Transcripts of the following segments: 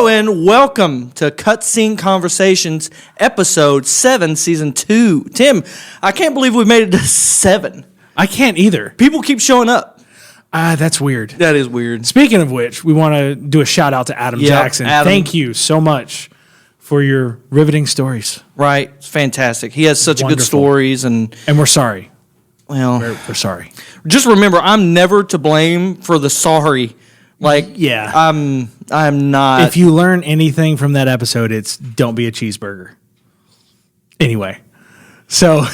Hello and welcome to Cutscene Conversations, Episode 7, Season 2. Tim, I can't believe we made it to 7. I can't either. People keep showing up. That's weird. That is weird. Speaking of which, we want to do a shout out to Adam Jackson. Adam. Thank you so much for your riveting stories. Right. It's fantastic. He has such Wonderful. good stories. And we're sorry. Well, We're sorry. Just remember, I'm never to blame for the sorry. Yeah. I'm not. If you learn anything from that episode, it's don't be a cheeseburger. Anyway. So.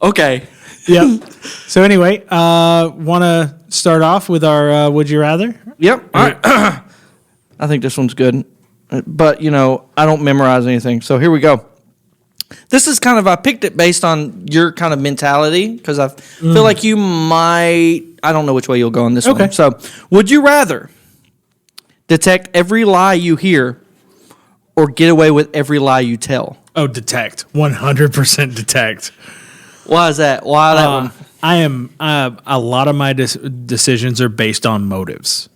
Okay. Yep. So anyway, want to start off with our Would You Rather? Yep. All right. I think this one's good. But, I don't memorize anything. So here we go. This is I picked it based on your kind of mentality because I feel like you might, I don't know which way you'll go on this one. So, would you rather detect every lie you hear or get away with every lie you tell? Oh, detect. 100% detect. Why is that? Why that one? I am, a lot of my decisions are based on motives.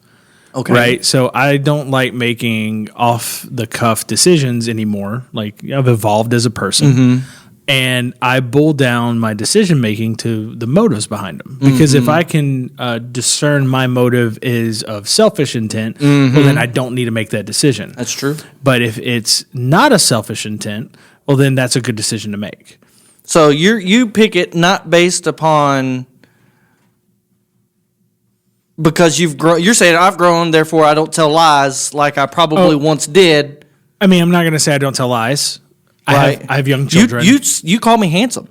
Okay. Right. So I don't like making off the cuff decisions anymore. Like I've evolved as a person and I boil down my decision making to the motives behind them. Because if I can discern my motive is of selfish intent, well, then I don't need to make that decision. That's true. But if it's not a selfish intent, well, then that's a good decision to make. So you pick it not based upon. Because you're saying I've grown, therefore I don't tell lies like I probably once did. I mean, I'm not going to say I don't tell lies. Right. I have young children. You call me handsome.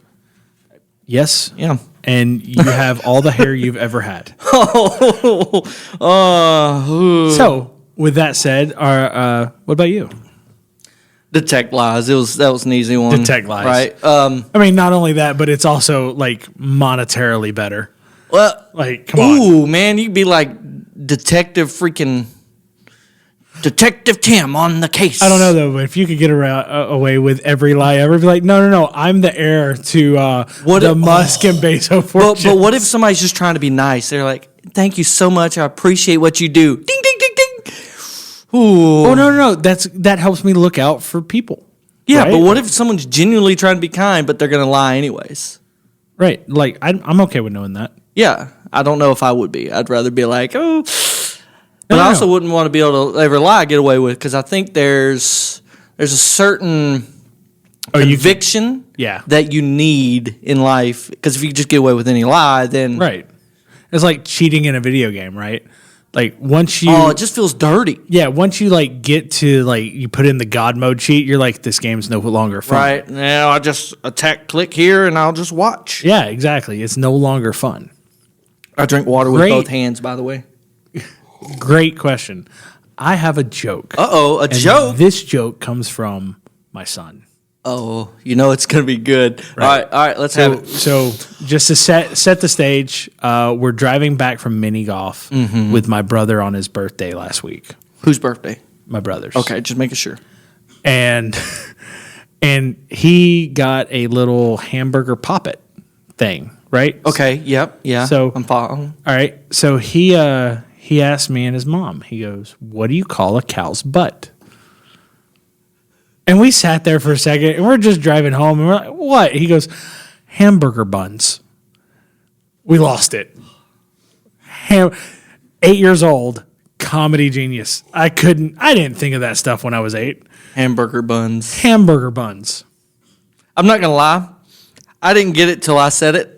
Yes. Yeah. And you have all the hair you've ever had. So, with that said, what about you? Detect lies. That was an easy one. Detect lies. Right. I mean, not only that, but it's also like monetarily better. Well, come on. Ooh, man, you'd be like Detective Tim on the case. I don't know though, but if you could get away with every lie ever, be like, no, I'm the heir to the Musk and Bezos fortune. But what if somebody's just trying to be nice? They're like, "Thank you so much. I appreciate what you do." Ding, ding, ding, ding. Ooh. Oh no, that helps me look out for people. Yeah, right? but what if someone's genuinely trying to be kind, but they're going to lie anyways? Right. Like I'm okay with knowing that. Yeah, I don't know if I would be. I'd rather be like, oh. But I also wouldn't want to be able to ever lie, get away with, because I think there's a certain conviction that you need in life. Because if you just get away with any lie, then... Right. It's like cheating in a video game, right? Like once you... Oh, it just feels dirty. Yeah, once you get to you put in the God mode cheat, you're like, this game's no longer fun. Right. Now I just click here, and I'll just watch. Yeah, exactly. It's no longer fun. I drink water with both hands, by the way. Great question. I have a joke. Uh-oh, joke? This joke comes from my son. Oh, it's going to be good. Right. All right, let's have it. So just to set the stage, we're driving back from mini golf with my brother on his birthday last week. Whose birthday? My brother's. Okay, just making sure. And he got a little hamburger poppet thing, right? Okay, yep, yeah. So I'm following. All right. So he asked me and his mom, he goes, "What do you call a cow's butt?" And we sat there for a second, and we're just driving home, and we're like, "What?" He goes, "Hamburger buns." We lost it. 8 years old, comedy genius. I didn't think of that stuff when I was 8. Hamburger buns. Hamburger buns. I'm not going to lie. I didn't get it till I said it.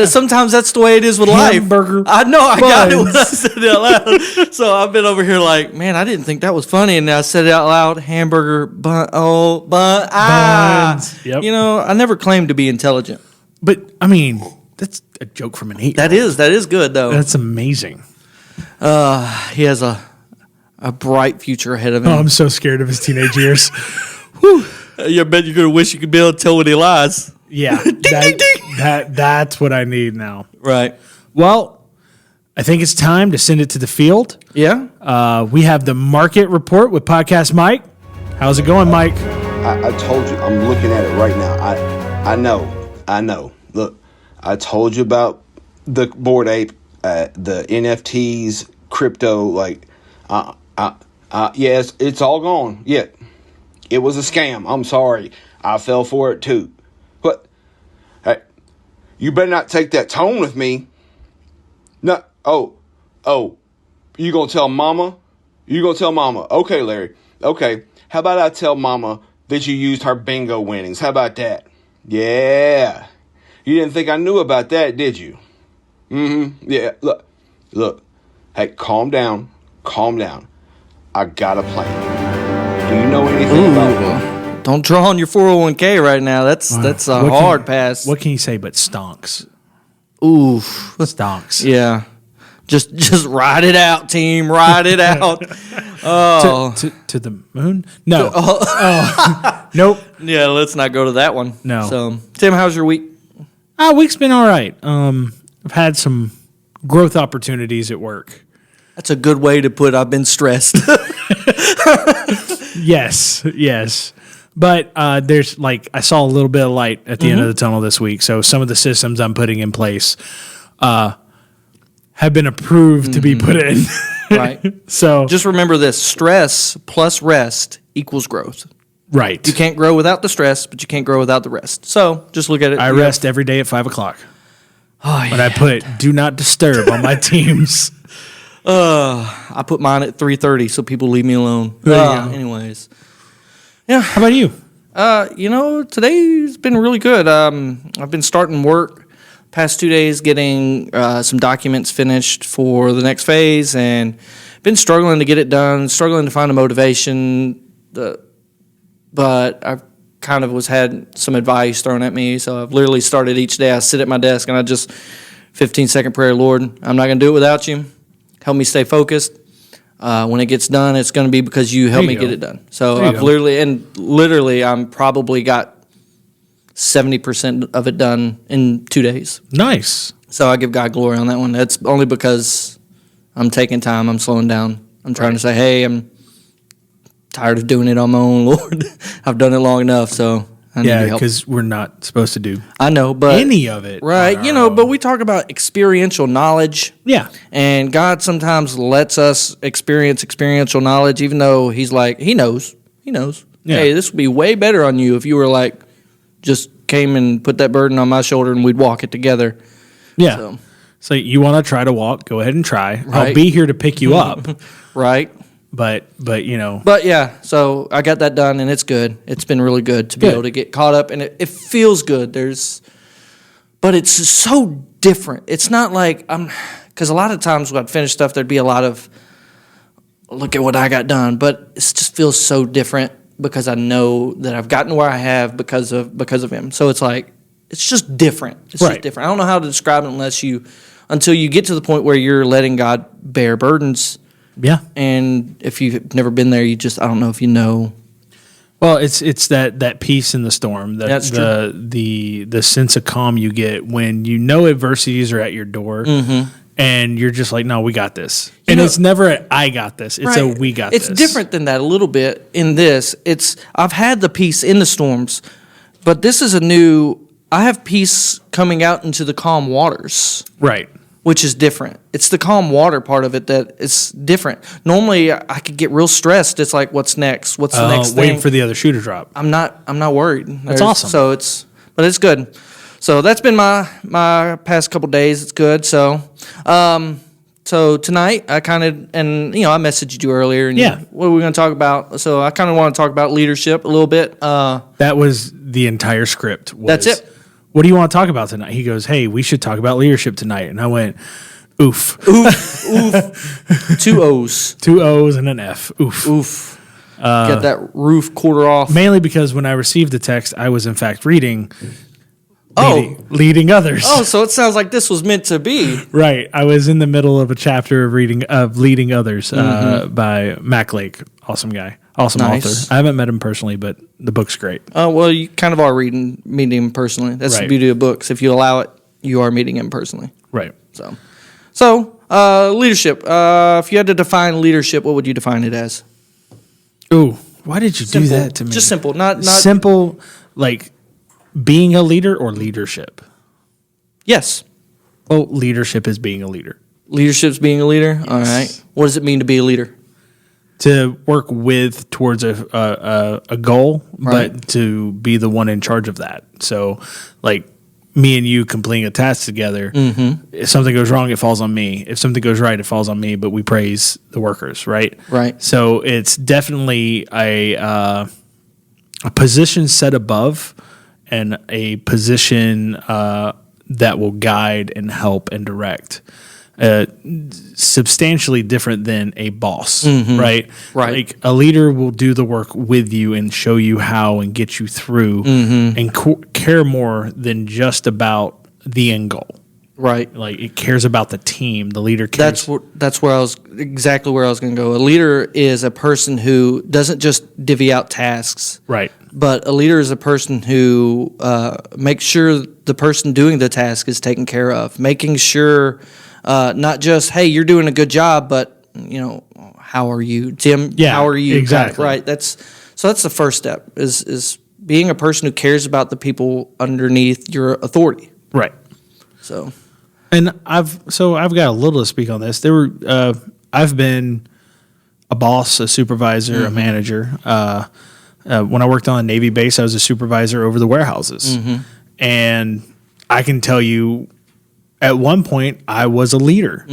Sometimes that's the way it is with Hamburger life. I know, I got it when I buns. said it out loud. So I've been over here like, man, I didn't think that was funny. And now I said it out loud. Hamburger bun. Oh, bun. Buns. Yep. I never claimed to be intelligent. But, I mean, that's a joke from an 8-year-old. That is good, though. That's amazing. He has a bright future ahead of him. Oh, I'm so scared of his teenage years. Whew. I bet you're going to wish you could be able to tell when he lies. Yeah. Ding, ding, ding. That's what I need now. Right. Well, I think it's time to send it to the field. Yeah. We have the market report with Podcast Mike. How's it going, Mike? I told you. I'm looking at it right now. I know. Look, I told you about the Bored Ape, the NFTs, crypto. Yes, it's all gone. Yeah, it was a scam. I'm sorry. I fell for it too. But, hey, you better not take that tone with me. No, oh, you gonna tell mama? You gonna tell mama? Okay, Larry. Okay, how about I tell mama that you used her bingo winnings? How about that? Yeah. You didn't think I knew about that, did you? Yeah, look. Hey, calm down. I got a plan. Do you know anything about it? Don't draw on your 401k right now. That's a hard pass. What can you say but stonks? Oof. Stonks. Yeah. Just ride it out, team. Ride it out. Oh. To the moon? No. Nope. Yeah, let's not go to that one. No. So, Tim, how's your week? Week's been all right. I've had some growth opportunities at work. That's a good way to put I've been stressed. Yes. But there's I saw a little bit of light at the end of the tunnel this week. So some of the systems I'm putting in place have been approved to be put in. Right. So just remember this: stress plus rest equals growth. Right. You can't grow without the stress, but you can't grow without the rest. So just look at it. I rest every day at 5:00. Oh, yeah. But I put do not disturb on my teams. I put mine at 3:30 so people leave me alone. There you go. Anyways. Yeah. How about you? Today's been really good. I've been starting work past 2 days getting some documents finished for the next phase and been struggling to get it done, struggling to find a motivation. But I've kind of had some advice thrown at me, so I've literally started each day. I sit at my desk and I just 15-second prayer, Lord, I'm not going to do it without you. Help me stay focused. When it gets done, it's going to be because you help me get it done. So I've literally, I'm probably got 70% of it done in 2 days. Nice. So I give God glory on that one. That's only because I'm taking time. I'm slowing down. I'm trying to say, hey, I'm tired of doing it on my own, Lord. I've done it long enough, so I need your help. Because we're not supposed to do I know, but any of it. Right. But we talk about experiential knowledge. Yeah. And God sometimes lets us experience experiential knowledge, even though he's like, he knows. Yeah. Hey, this would be way better on you if you were like, just came and put that burden on my shoulder and we'd walk it together. Yeah. So you want to try to walk, go ahead and try. Right. I'll be here to pick you up. Right. But But yeah, so I got that done and it's good. It's been really good to be able to get caught up and it feels good. But it's so different. It's not like because a lot of times when I'd finish stuff, there'd be a lot of look at what I got done, but it just feels so different because I know that I've gotten where I have because of him. So it's like it's just different. It's just different. I don't know how to describe it until you get to the point where you're letting God bear burdens. Yeah. And if you've never been there, I don't know if you know. Well, it's that peace in the storm. That's true. The sense of calm you get when you know adversities are at your door. Mm-hmm. And you're just like, no, we got this. It's never a, I got this. It's a we got this. It's different than that a little bit in this. I've had the peace in the storms, but this is I have peace coming out into the calm waters. Right. Which is different. It's the calm water part of it that is different. Normally, I could get real stressed. It's like, what's next? What's the next thing? Waiting for the other shoe to drop. I'm not worried. That's awesome. But it's good. So that's been my past couple days. It's good. So tonight I kind of I messaged you earlier. And what are we going to talk about? So I kind of want to talk about leadership a little bit. That was the entire script. That's it. What do you want to talk about tonight? He goes, hey, we should talk about leadership tonight. And I went, oof. Oof. 2 O's. 2 O's and an F. Oof. Oof. Get that roof quarter off. Mainly because when I received the text, I was in fact reading leading others. Oh, so it sounds like this was meant to be. Right. I was in the middle of a chapter of leading others by Mac Lake. Awesome guy. Awesome author. I haven't met him personally, but the book's great. Oh, well, you kind of are meeting him personally. That's the beauty of books. If you allow it, you are meeting him personally. Right. So leadership. If you had to define leadership, what would you define it as? Ooh, why did you do that to me? Just simple. Not simple, like being a leader or leadership? Yes. Well, leadership is being a leader. Leadership's being a leader? Yes. All right. What does it mean to be a leader? to work with towards a goal, Right. but to be the one in charge of that. So, like me and you completing a task together, if something goes wrong, it falls on me. If something goes right, it falls on me. But we praise the workers, right? Right. So it's definitely a position set above, and a position that will guide and help and direct. Substantially different than a boss, right? Right. Like a leader will do the work with you and show you how and get you through, and care more than just about the end goal. Right. Like it cares about the team. The leader cares. That's where I was exactly where I was going to go. A leader is a person who doesn't just divvy out tasks, Right. but a leader is a person who makes sure the person doing the task is taken care of, making sure not just, hey, you're doing a good job, but how are you, Tim? Yeah, how are you? exactly. Right. That's the first step is being a person who cares about the people underneath your authority. Right. So. And I've got a little to speak on this. I've been a boss, a supervisor, a manager. When I worked on a Navy base, I was a supervisor over the warehouses, and I can tell you, at one point, I was a leader,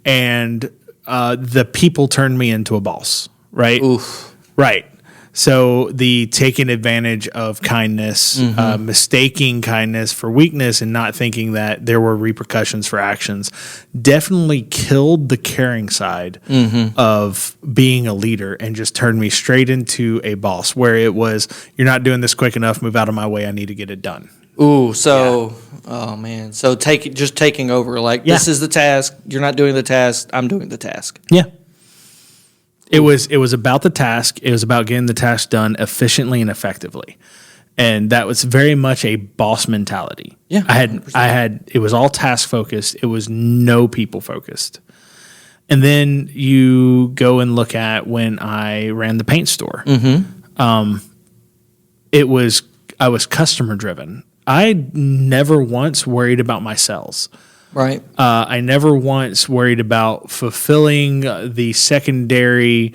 and the people turned me into a boss. Right. Oof. Right. So the taking advantage of kindness, mistaking kindness for weakness, and not thinking that there were repercussions for actions definitely killed the caring side of being a leader and just turned me straight into a boss, where it was, you're not doing this quick enough, move out of my way, I need to get it done. Ooh, so, oh man. So just taking over, like, this is the task, you're not doing the task, I'm doing the task. Yeah. It was about the task. It was about getting the task done efficiently and effectively, and that was very much a boss mentality. Yeah, I had. It was all task focused. It was no people focused. And then you go and look at when I ran the paint store. I was customer driven. I never once worried about my sales. Right. I never once worried about fulfilling the secondary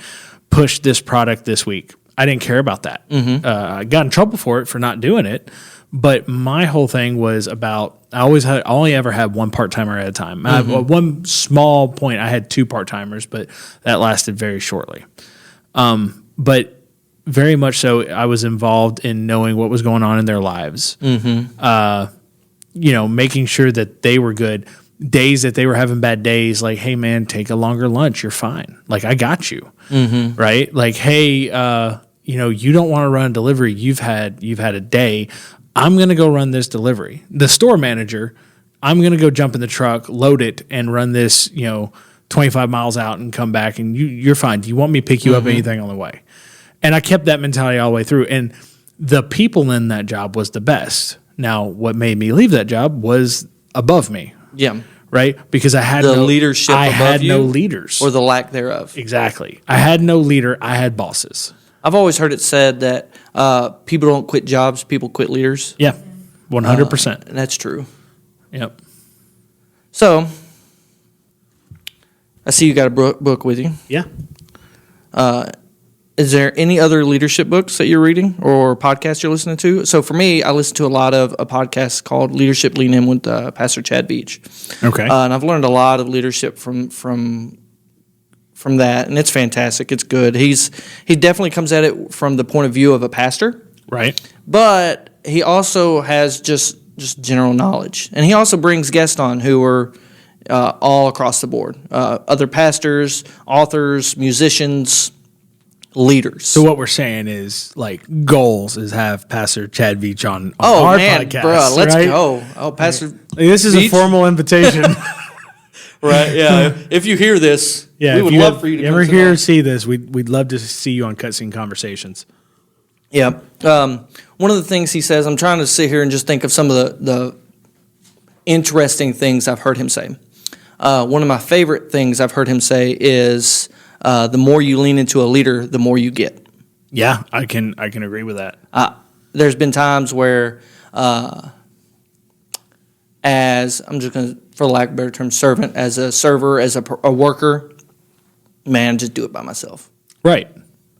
push this product this week. I didn't care about that. I got in trouble for it for not doing it. But my whole thing was about, I only ever had one part-timer at a time. At one small point, I had two part-timers, but that lasted very shortly. But very much so, I was involved in knowing what was going on in their lives. Making sure that they were good. Days that they were having bad days, like, hey man, take a longer lunch. You're fine. Like, I got you. Right? Like, hey, you don't want to run a delivery. You've had a day. I'm going to go run this delivery. The store manager, I'm going to go jump in the truck, load it, and run this, 25 miles out and come back, and you're fine. Do you want me to pick you up anything on the way? And I kept that mentality all the way through. And the people in that job was the best. Now, what made me leave that job was above me. Yeah. Right? Because I had leadership I above had you, no leaders. or the lack thereof. Exactly. I had no leader. I had bosses. I've always heard it said that people don't quit jobs, people quit leaders. Yeah. 100%. And that's true. Yep. So, I see you got a book with you. Yeah. Is there any other leadership books that you're reading or podcasts you're listening to? So for me, I listen to a lot of a podcast called Leadership Lean In with Pastor Chad Beach. Okay. And I've learned a lot of leadership from that, and it's fantastic. It's good. He definitely comes at it from the point of view of a pastor, Right. but he also has just general knowledge, and he also brings guests on who are all across the board, other pastors, authors, musicians, leaders. So what we're saying is, like, goals is have Pastor Chad Beach on oh our man, podcast. bro, let's right? go. Oh, Pastor, This is Beach? a formal invitation. Right? Yeah. If you hear this, Yeah, we if would you love for you to ever come hear sit or on. see this, we'd love to see you on Cutscene Conversations. Yeah. One of the things he says, I'm trying to sit here and just think of some of the interesting things I've heard him say. One of my favorite things I've heard him say is, the more you lean into a leader, the more you get. Yeah, I can agree with that. There's been times where, as I'm just going to, for lack of a better term, servant, as a server, as a worker, man, just do it by myself. Right.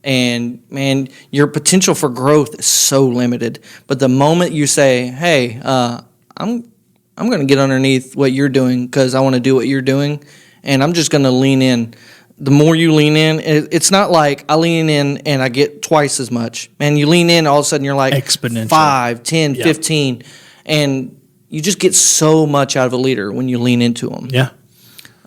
And man, your potential for growth is so limited. But the moment you say, "Hey, I'm going to get underneath what you're doing because I want to do what you're doing, and I'm just going to lean in." The more you lean in, it's not like I lean in and I get twice as much. Man, you lean in, all of a sudden you're like exponential. 5, 10, 15, and you just get so much out of a leader when you lean into them. Yeah.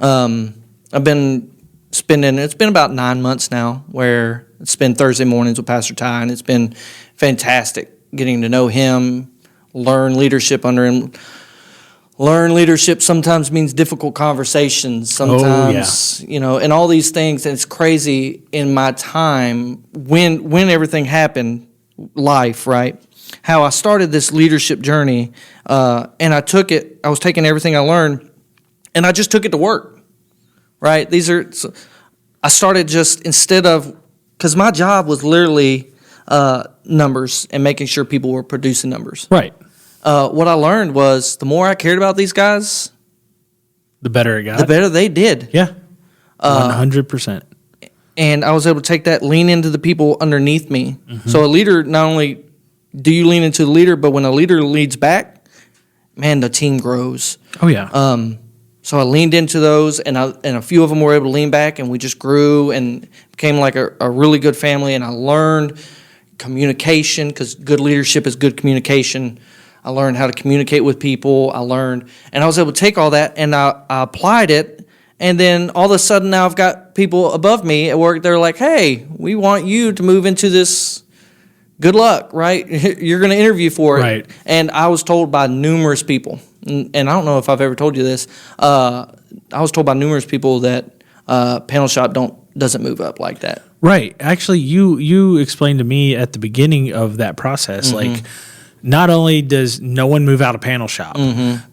I've been it's been about 9 months now where I spend Thursday mornings with Pastor Ty, and it's been fantastic getting to know him, learn leadership under him. Learn leadership sometimes means difficult conversations. Sometimes, and all these things. And it's crazy in my time when everything happened, life, right? How I started this leadership journey, and I was taking everything I learned, and I just took it to work, right? I started just because my job was literally numbers and making sure people were producing numbers. Right. What I learned was the more I cared about these guys, the better it got. the better they did. Yeah. 100%. And I was able to take that, lean into the people underneath me. Mm-hmm. So a leader, not only do you lean into the leader, but when a leader leads back, man, the team grows. Oh, yeah. So I leaned into those, and a few of them were able to lean back, and we just grew and became like a really good family. And I learned communication, because good leadership is good communication. I learned how to communicate with people. And I was able to take all that, and I applied it. And then all of a sudden now I've got people above me at work. They're like, "Hey, we want you to move into this. Good luck, right? You're going to interview for it." Right. And I was told by numerous people, and I don't know if I've ever told you this. I was told by numerous people that Panel Shop doesn't move up like that. Right. Actually, you explained to me at the beginning of that process, like, not only does no one move out of Panel Shop,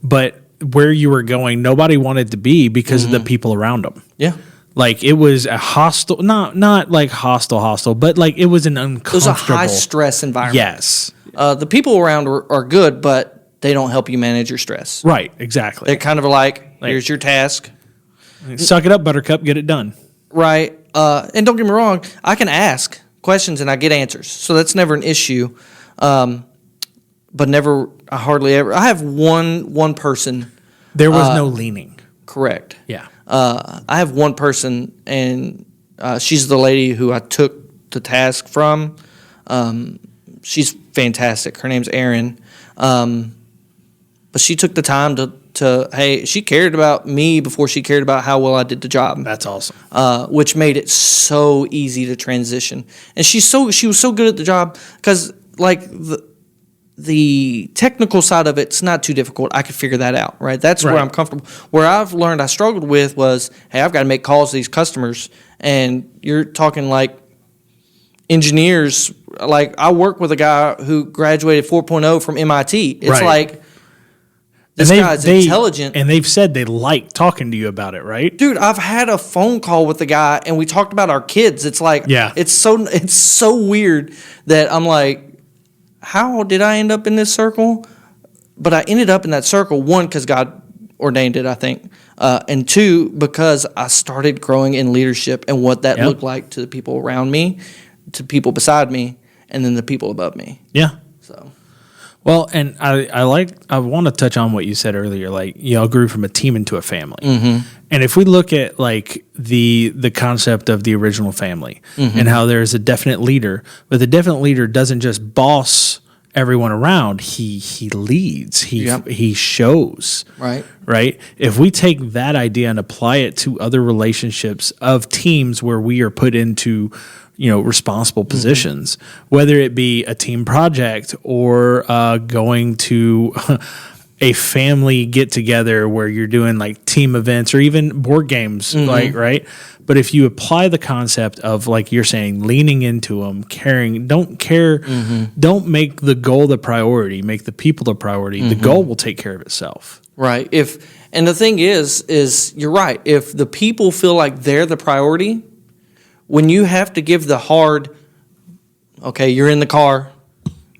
but where you were going, nobody wanted to be because of the people around them. Yeah. Like, it was a hostile, not like hostile, but like it was an uncomfortable. It was a high stress environment. Yes. The people around are good, but they don't help you manage your stress. Right. Exactly. They're kind of like, here's your task. Suck it up, Buttercup. Get it done. Right. And don't get me wrong, I can ask questions and I get answers. So that's never an issue. But I hardly ever. I have one person. There was no leaning. Correct. Yeah. I have one person, and she's the lady who I took the task from. She's fantastic. Her name's Erin. But she took the time she cared about me before she cared about how well I did the job. That's awesome. Which made it so easy to transition. And she was so good at the job because, like, the technical side of it's not too difficult. I could figure that out, right? That's where I'm comfortable. Where I've learned I struggled with was, hey, I've got to make calls to these customers, and you're talking like engineers. Like, I work with a guy who graduated 4.0 from MIT. It's like, this guy's intelligent. And they've said they like talking to you about it, right? Dude, I've had a phone call with the guy, and we talked about our kids. It's like, it's so weird that I'm like, how did I end up in this circle? But I ended up in that circle, one, because God ordained it, I think, and two, because I started growing in leadership and what that looked like to the people around me, to people beside me, and then the people above me. Yeah. So, well, and I want to touch on what you said earlier, like, y'all grew from a team into a family. And if we look at like the concept of the original family and how there's a definite leader, but the definite leader doesn't just boss everyone around, he leads, he shows. Right? If we take that idea and apply it to other relationships of teams where we are put into responsible positions, whether it be a team project or going to a family get together where you're doing like team events or even board games, like, right? But if you apply the concept of, like you're saying, leaning into them, caring, don't make the goal the priority, make the people the priority. The goal will take care of itself. Right. And the thing is you're right. If the people feel like they're the priority, when you have to give the hard, okay, you're in the car,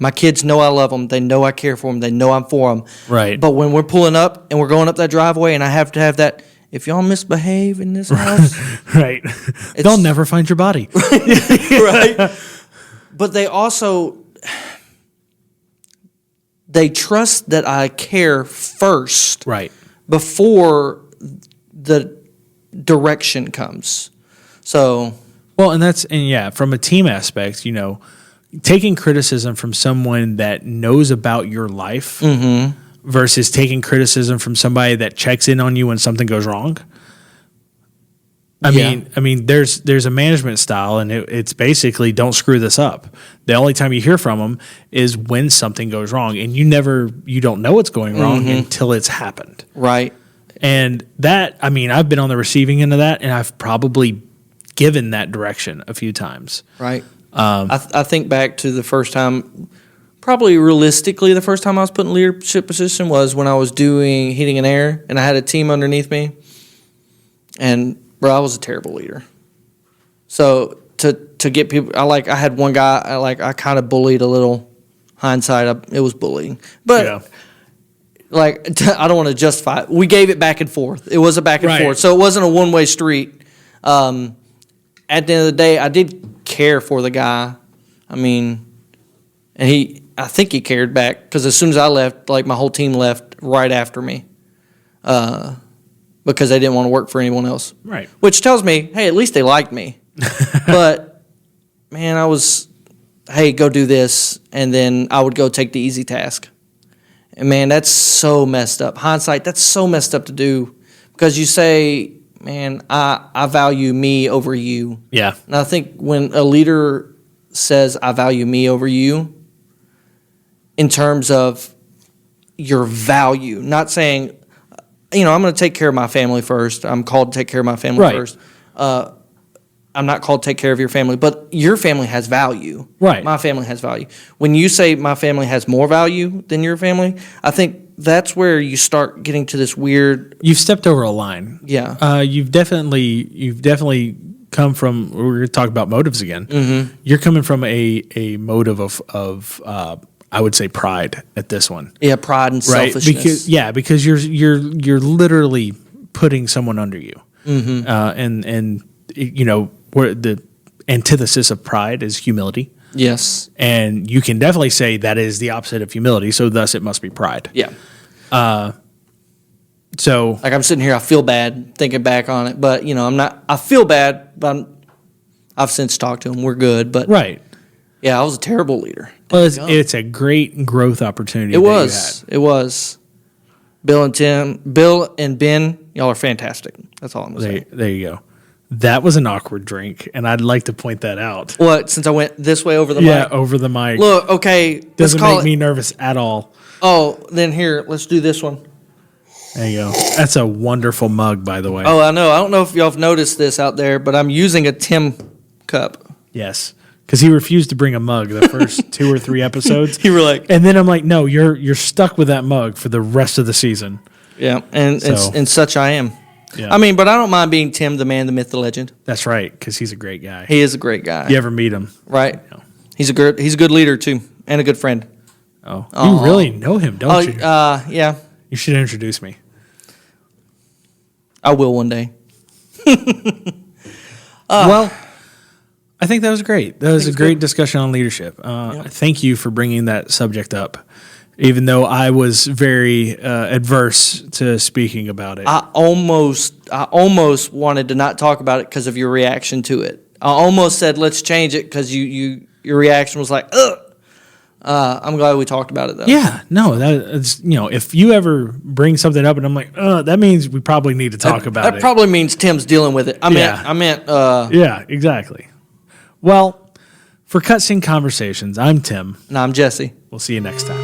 my kids know I love them, they know I care for them, they know I'm for them. Right. But when we're pulling up and we're going up that driveway and I have to have that if y'all misbehave in this house, Right. They'll never find your body. right? But they also they trust that I care first, Right. before the direction comes. So, Well, and from a team aspect, taking criticism from someone that knows about your life versus taking criticism from somebody that checks in on you when something goes wrong. I mean, there's a management style, and it's basically don't screw this up. The only time you hear from them is when something goes wrong, and you don't know what's going wrong until it's happened. right. And I've been on the receiving end of that, and I've probably given that direction a few times. Right. I think back to the first time, probably realistically, the first time I was put in leadership position was when I was doing heating and air, and I had a team underneath me. And, bro, I was a terrible leader. So to get people, I had one guy, I kind of bullied a little. Hindsight, it was bullying. But, I don't want to justify it. We gave it back and forth. It was a back and forth. So it wasn't a one-way street. At the end of the day, I did care for the guy. I mean, and I think he cared back, because as soon as I left, my whole team left right after me, because they didn't want to work for anyone else. Right. Which tells me, hey, at least they liked me. But man, hey, go do this, and then I would go take the easy task. And man, that's so messed up. Hindsight, that's so messed up to do, because you say, man, I value me over you. Yeah. And I think when a leader says, I value me over you, in terms of your value, not saying, I'm going to take care of my family first. I'm called to take care of my family first. I'm not called to take care of your family, but your family has value. Right. My family has value. When you say my family has more value than your family, I think that's where you start getting to this weird. You've stepped over a line. Yeah. You've definitely come from. We're going to talk about motives again. Mm-hmm. You're coming from a motive of I would say pride at this one. Yeah, pride and selfishness. Because you're literally putting someone under you. Mm-hmm. And where the antithesis of pride is humility. Yes. And you can definitely say that is the opposite of humility, so thus it must be pride. Yeah. So I'm sitting here, I feel bad thinking back on it, but I'm not. I feel bad, but I've since talked to him. We're good, but right. Yeah, I was a terrible leader. Well, it's a great growth opportunity. It was. Bill and Ben, y'all are fantastic. That's all I'm gonna say. There you go. That was an awkward drink, and I'd like to point that out. What? Since I went this way over the mic? Yeah, over the mic. Look, okay. Doesn't make me nervous at all. Oh, then here, let's do this one. There you go. That's a wonderful mug, by the way. Oh, I know. I don't know if y'all have noticed this out there, but I'm using a Tim cup. Yes, because he refused to bring a mug the first 2 or 3 episodes. You were like, and then I'm like, no, you're stuck with that mug for the rest of the season. Yeah, and such I am. Yeah. I mean, but I don't mind being Tim, the man, the myth, the legend. That's right, because he's a great guy. He is a great guy. You ever meet him? Right. No. He's a good leader too, and a good friend. Oh, you really know him, don't you? Yeah. You should introduce me. I will one day. Well, I think that was great. That was a great discussion on leadership. Thank you for bringing that subject up, even though I was very adverse to speaking about it. I almost wanted to not talk about it because of your reaction to it. I almost said let's change it because your reaction was like, ugh. I'm glad we talked about it though. Yeah, no, that's if you ever bring something up and I'm like, that means we probably need to talk about it. That probably means Tim's dealing with it. I meant. Yeah, exactly. Well, for Cutscene Conversations, I'm Tim. And I'm Jesse. We'll see you next time.